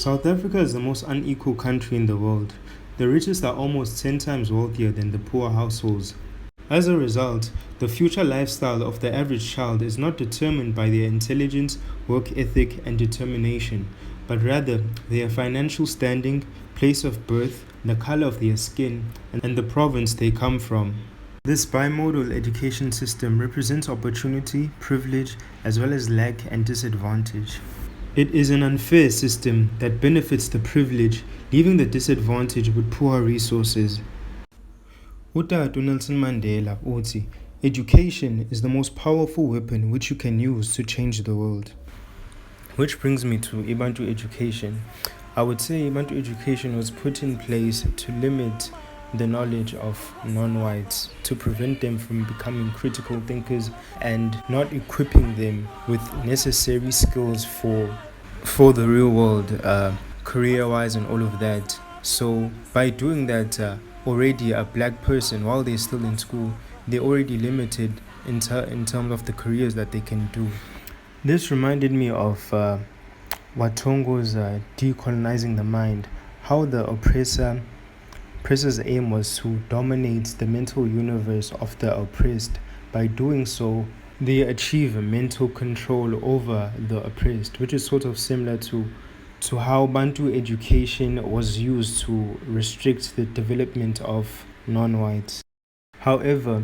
South Africa is the most unequal country in the world. The richest are almost 10 times wealthier than the poor households. As a result, the future lifestyle of the average child is not determined by their intelligence, work ethic, and determination, but rather their financial standing, place of birth, the color of their skin, and the province they come from. This bimodal education system represents opportunity, privilege, as well as lack and disadvantage. It is an unfair system that benefits the privileged, leaving the disadvantaged with poor resources. Utata Nelson Mandela uthi, education is the most powerful weapon which you can use to change the world. Which brings me to Ibantu education. I would say Ibantu education was put in place to limit the knowledge of non-whites, to prevent them from becoming critical thinkers and not equipping them with necessary skills for the real world, career-wise and all of that. So by doing that, already a black person, while they're still in school, they're already limited in terms of the careers that they can do. This reminded me of Watongo's decolonizing the mind, how the oppressor's aim was to dominate the mental universe of the oppressed. By doing so, they achieve mental control over the oppressed, which is sort of similar to how Bantu education was used to restrict the development of non-whites. However,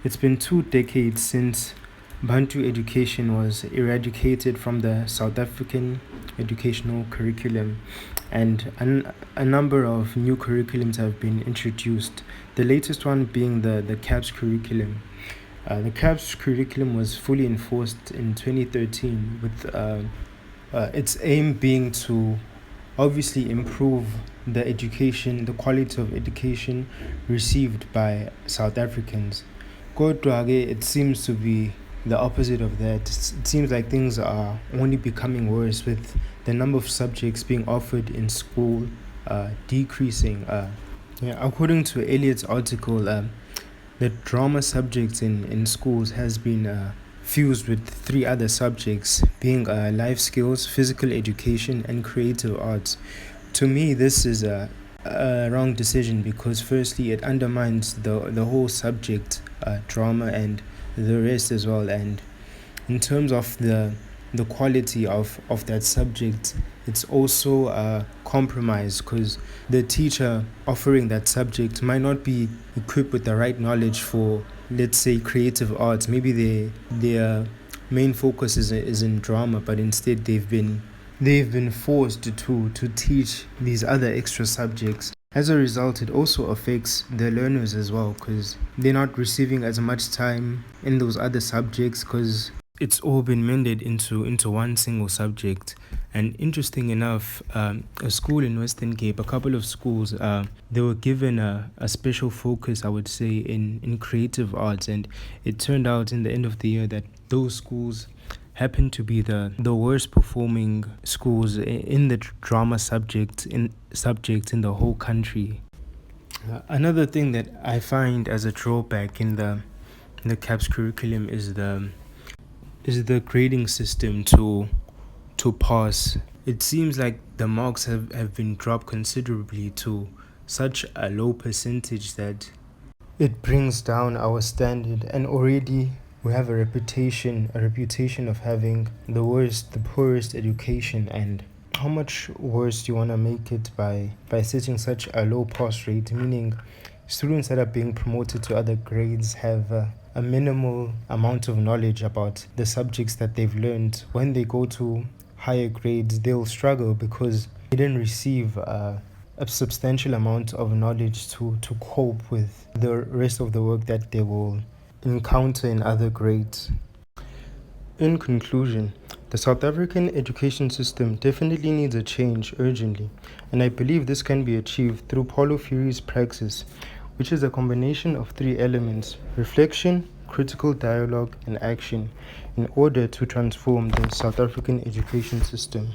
it's been 2 decades since Bantu education was eradicated from the South African educational curriculum, and a number of new curriculums have been introduced. The latest one being the CAPS curriculum. The CAPS curriculum was fully enforced in 2013 with its aim being to obviously improve the quality of education received by South Africans. Kodwa-ke, it seems to be the opposite of that. It seems like things are only becoming worse, with the number of subjects being offered in school decreasing. According to Elliot's article, the drama subjects in schools has been fused with 3 other subjects, being life skills, physical education, and creative arts. To me, this is a wrong decision because firstly, it undermines the whole subject, drama, and the rest as well. And in terms of the quality of that subject, it's also a compromise because the teacher offering that subject might not be equipped with the right knowledge for, let's say, creative arts. Maybe their main focus is in drama, but instead they've been forced to teach these other extra subjects. As a result, it also affects the learners as well because they're not receiving as much time in those other subjects because it's all been mended into one single subject. And interesting enough, a school in Western Cape, a couple of schools, they were given a special focus, I would say, in creative arts. And it turned out in the end of the year that those schools happened to be the worst performing schools in the drama subject in the whole country. Another thing that I find as a drawback in the CAPS curriculum is the grading system to pass. It seems like the marks have been dropped considerably to such a low percentage that it brings down our standard, and already we have a reputation of having the poorest education. And how much worse do you want to make it by setting such a low pass rate, meaning students that are being promoted to other grades have a minimal amount of knowledge about the subjects that they've learned. When they go to higher grades, they'll struggle because they didn't receive a substantial amount of knowledge to cope with the rest of the work that they will encounter in other grades. In conclusion, the South African education system definitely needs a change urgently, and I believe this can be achieved through Paulo Freire's praxis, which is a combination of 3 elements: reflection, critical dialogue, and action, in order to transform the South African education system.